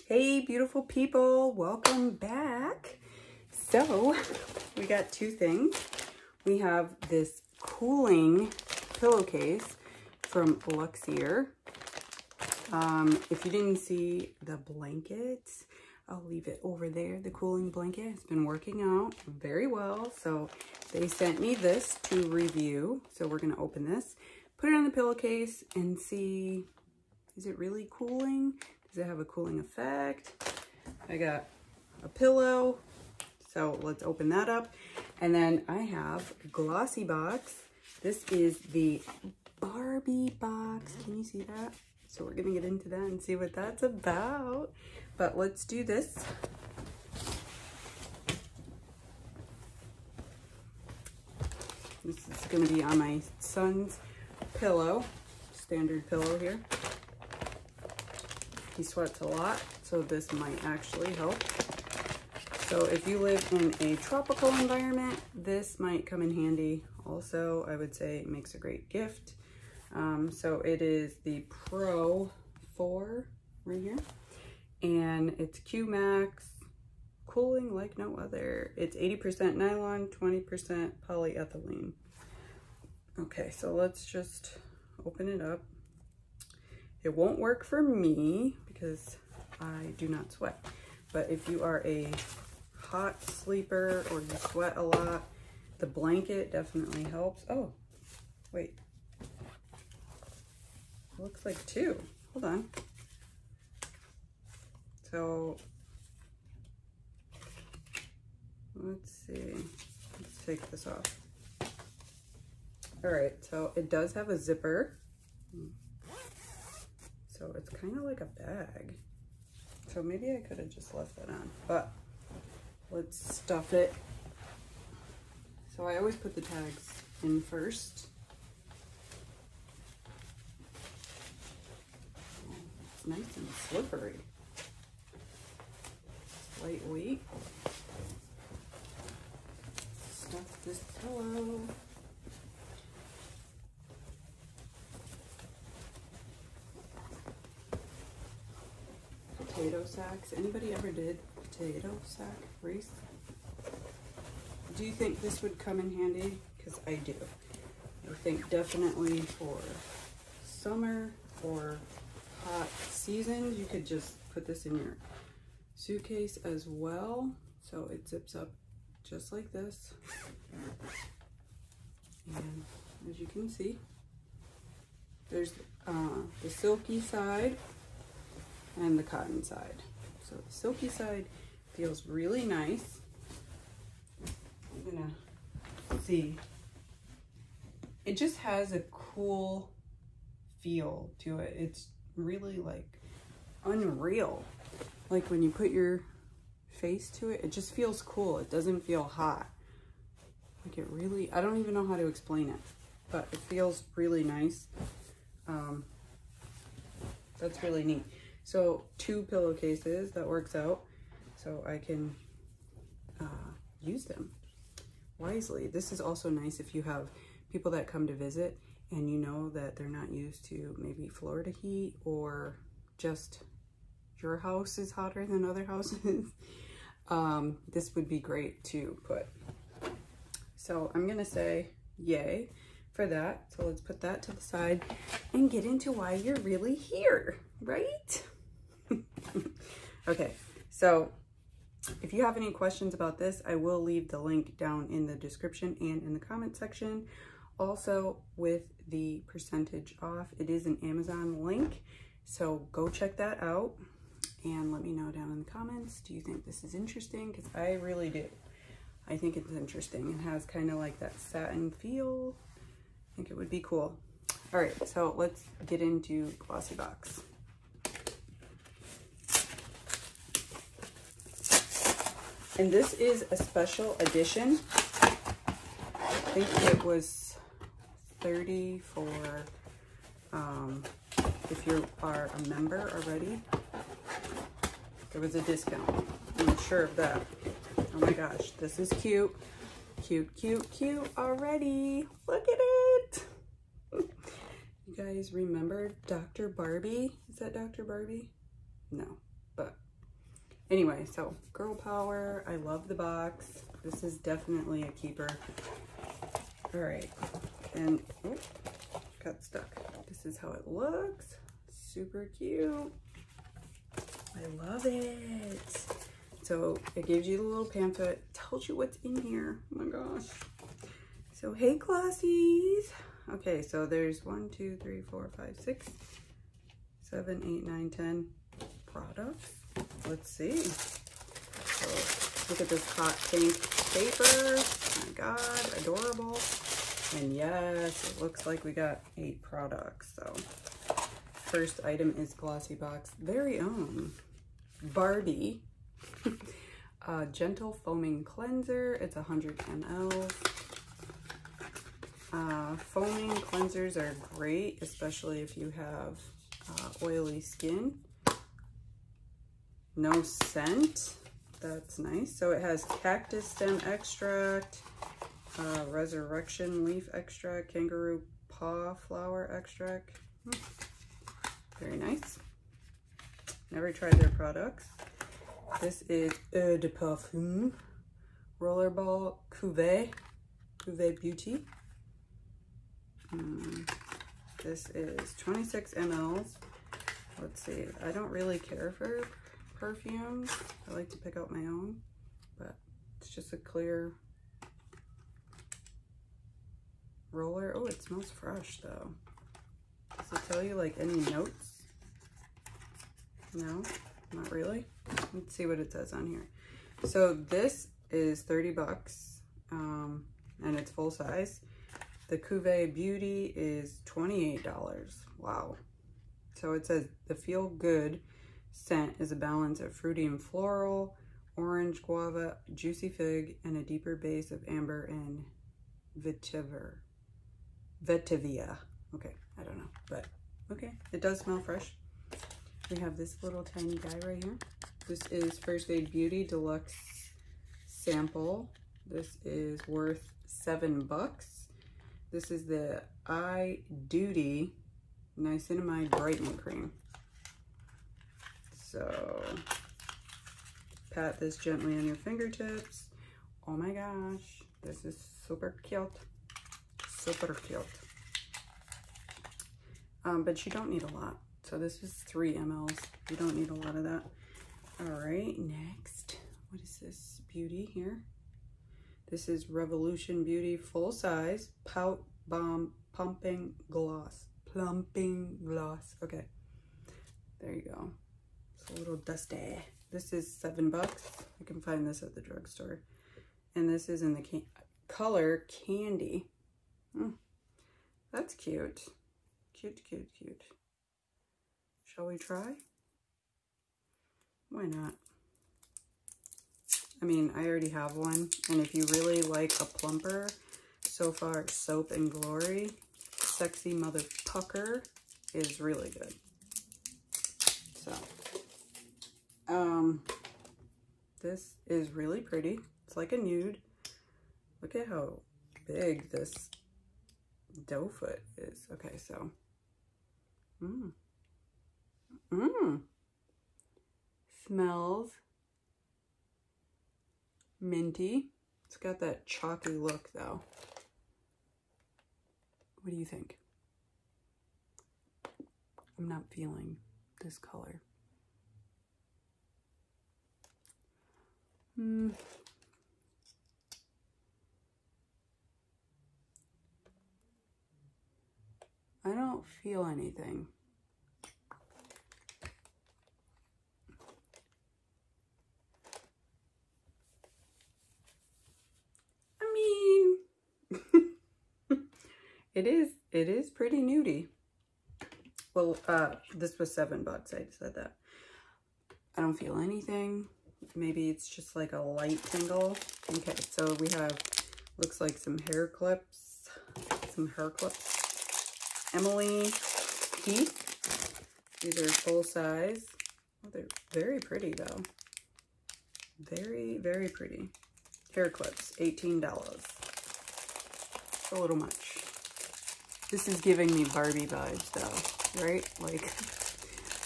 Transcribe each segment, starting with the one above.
Hey, beautiful people, welcome back. So we got two things. We have this cooling pillowcase from Luxear. If you didn't see the blankets, I'll leave it over there. The cooling blanket has been working out very well. So they sent me this to review. So we're gonna open this, put it on the pillowcase and see, is it really cooling? Does it have a cooling effect? I got a pillow, so let's open that up. And then I have Glossybox. This is the Barbie box. Can you see that? So we're gonna get into that and see what that's about. But let's do this. This is gonna be on my son's pillow, standard pillow here. He sweats a lot, so this might actually help. So if you live in a tropical environment, this might come in handy. Also, I would say it makes a great gift. So it is the Pro 4 right here. And it's Q-Max, cooling like no other. It's 80% nylon, 20% polyethylene. Okay, so let's just open it up. It won't work for me because I do not sweat. But if you are a hot sleeper or you sweat a lot, the blanket definitely helps. Oh, wait. It looks like two. Hold on. So, let's see. Let's take this off. All right, so it does have a zipper. So it's kind of like a bag. So maybe I could have just left that on, but let's stuff it. So I always put the tags in first. Oh, it's nice and slippery. It's lightweight. Stuff this pillow. Potato sacks. Anybody ever did potato sack race? Do you think this would come in handy? Because I do. I think definitely for summer or hot seasons, you could just put this in your suitcase as well. So it zips up just like this. And as you can see, there's the silky side and the cotton side. So the silky side feels really nice. I'm gonna see. It just has a cool feel to it. It's really like unreal. Like when you put your face to it, it just feels cool. It doesn't feel hot. Like it really, I don't even know how to explain it, but it feels really nice. That's really neat. So 2 pillowcases, that works out. So I can use them wisely. This is also nice if you have people that come to visit and you know that they're not used to maybe Florida heat or just your house is hotter than other houses. This would be great to put. So I'm gonna say yay for that. So let's put that to the side and get into why you're really here, right? Okay, so if you have any questions about this, I will leave the link down in the description and in the comment section. Also with the percentage off, it is an Amazon link. So go check that out and let me know down in the comments. Do you think this is interesting? Because I really do. I think it's interesting. It has kind of like that satin feel. I think it would be cool. All right, so let's get into Glossybox. And this is a special edition. I think it was $30 for, if you are a member already, there was a discount. I'm sure of that. Oh my gosh, this is cute. Cute, cute, cute already. Look at it. You guys remember Dr. Barbie? Is that Dr. Barbie? No, but Anyway, so girl power. I love the box. This is definitely a keeper. All right, and oh, got stuck. This is how it looks. Super cute. I love it. So it gives you the little pamphlet, tells you what's in here. Oh my gosh. So hey Glossies. Okay, so there's 1, 2, 3, 4, 5, 6, 7, 8, 9, 10 products. Let's see. So look at this hot pink paper. Oh my God, adorable. And yes, it looks like we got 8 products. So first item is Glossybox very own Barbie gentle foaming cleanser. It's 100 ml. Foaming cleansers are great, especially if you have oily skin. No scent. That's nice. So it has cactus stem extract, resurrection leaf extract, kangaroo paw flower extract. Very nice. Never tried their products. This is Eau de Parfum Rollerball Cuvée Beauty. This is 26 ml. Let's see. I don't really care for perfumes. I like to pick out my own, but it's just a clear roller. Oh, it smells fresh though. Does it tell you like any notes? No, not really. Let's see what it says on here. So this is 30 bucks, and it's full size. The Cuvée Beauty is $28. Wow. So it says the feel good scent is a balance of fruity and floral, orange, guava, juicy fig, and a deeper base of amber and vetiver. Vetivia. Okay, I don't know, but okay, it does smell fresh. We have this little tiny guy right here. This is First Aid Beauty Deluxe Sample. This is worth $7. This is the Eye Duty Niacinamide Brightening Cream. So, pat this gently on your fingertips. Oh my gosh, this is super cute. Super cute. But you don't need a lot. So this is 3 ml. You don't need a lot of that. All right, next, what is this beauty here? This is Revolution Beauty Full Size Pout Bomb Pumping Gloss. Plumping Gloss. Okay, there you go. It's a little dusty. This is $7. You can find this at the drugstore. And this is in the color Candy. That's cute. Cute, cute, cute. Shall we try? Why not? I mean, I already have one. And if you really like a plumper, so far Soap and Glory Sexy Mother Pucker is really good. So, this is really pretty. It's like a nude. Look at how big this doe foot is. Okay, so, smells minty. It's got that chalky look though. What do you think? I'm not feeling this color. I don't feel anything. I mean, it is pretty nudie. Well, this was $7. I said that. I don't feel anything. Maybe it's just like a light tingle. Okay, so we have, looks like some hair clips. Emily Heath. These are full size. Oh, they're very pretty though. Very, very pretty. Hair clips, $18. It's a little much. This is giving me Barbie vibes though, right? Like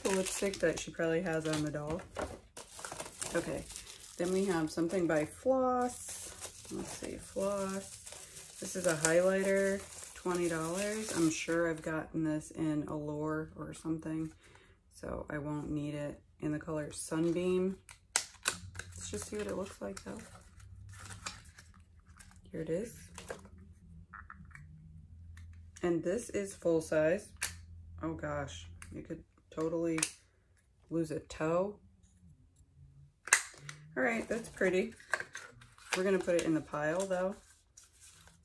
the lipstick that she probably has on the doll. Okay, then we have something by Floss. Let's see, Floss. This is a highlighter, $20. I'm sure I've gotten this in Allure or something, so I won't need it. In the color Sunbeam. Let's just see what it looks like though. Here it is. And this is full size. Oh gosh, you could totally lose a toe. All right, that's pretty. We're gonna put it in the pile though.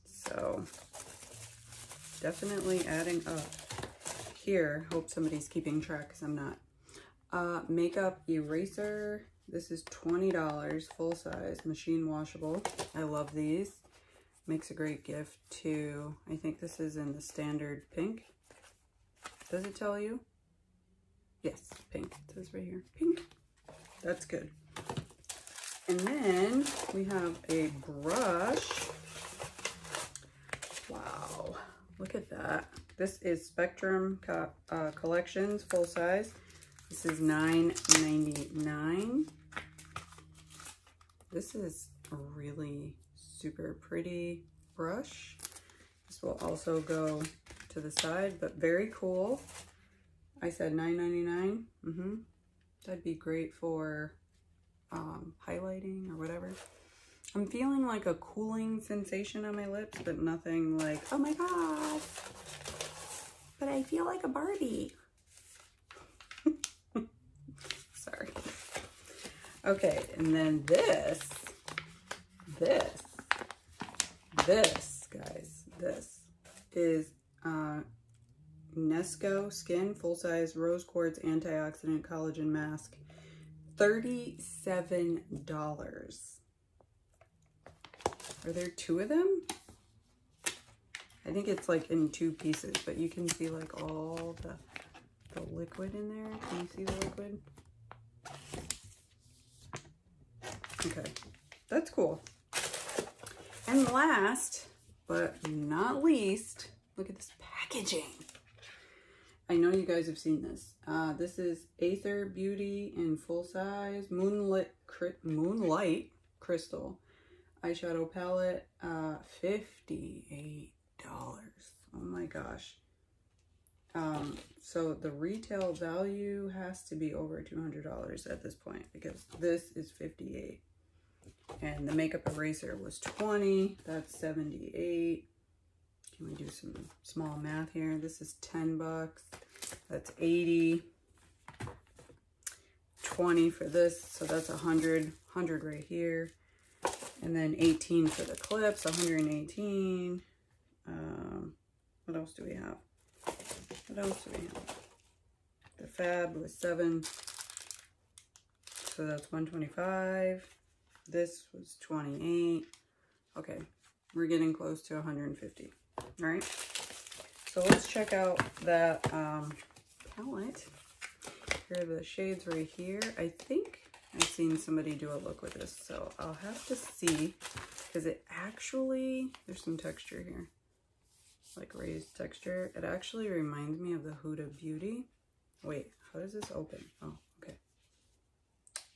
So definitely adding up. Here, hope somebody's keeping track because I'm not. Makeup eraser. This is $20, full size, machine washable. I love these. Makes a great gift too. I think this is in the standard pink. Does it tell you? Yes, pink. It says right here, pink. That's good. And then we have a brush. Wow, look at that. This is Spectrum Collections, full size. This is $9.99. This is a really super pretty brush. This will also go to the side, but very cool. I said $9.99. That'd be great for highlighting or whatever. I'm feeling like a cooling sensation on my lips, but nothing like, oh my gosh, but I feel like a Barbie. Sorry. Okay, and then this, guys, this is Nesco Skin Full Size Rose Quartz Antioxidant Collagen Mask. $37. Are there two of them? I think it's like in two pieces, but you can see like all the liquid in there. Can you see the liquid? Okay, that's cool. And last but not least, look at this packaging. I know you guys have seen this. This is Aether Beauty in full size Moonlight Crystal eyeshadow palette. $58. Oh my gosh. So the retail value has to be over $200 at this point because this is $58. And the makeup eraser was $20. That's $78. Can we do some small math here? This is $10. That's $80. $20 for this, so that's $100. $100 right here. And then $18 for the clips, $118. What else do we have? What else do we have? The Fab was $7. So that's $125. This was $28. Okay, we're getting close to $150. All right, so let's check out that palette. Here are the shades right here. I think I've seen somebody do a look with this, so I'll have to see, because it actually, there's some texture here, like raised texture. It actually reminds me of the Huda Beauty. Wait, how does this open? Oh, okay.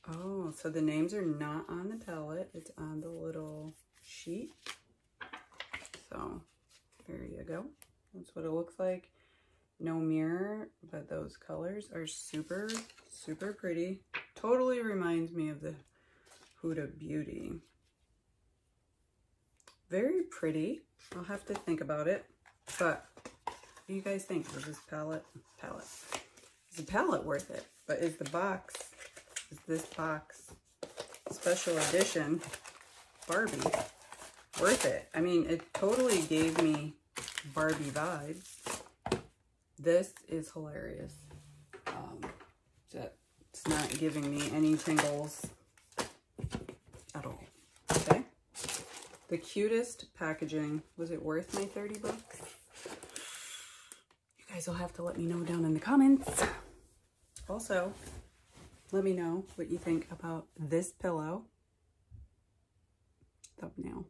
Oh, so the names are not on the palette. It's on the little sheet. So there you go. That's what it looks like. No mirror, but those colors are super, super pretty. Totally reminds me of the Huda Beauty. Very pretty. I'll have to think about it. But what do you guys think? Is this palette? Is the palette worth it? But is the box, is this box special edition Barbie worth it? I mean, it totally gave me Barbie vibes. This is hilarious. It's not giving me any tingles at all. Okay. The cutest packaging. Was it worth my 30 bucks? You guys will have to let me know down in the comments. Also, let me know what you think about this pillow thumbnail.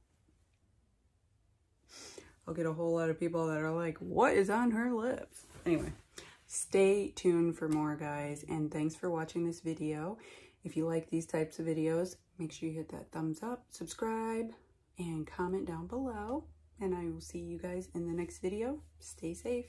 I'll get a whole lot of people that are like, what is on her lips? Anyway, stay tuned for more, guys, and thanks for watching this video. If you like these types of videos, make sure you hit that thumbs up, subscribe, and comment down below. And I will see you guys in the next video. Stay safe.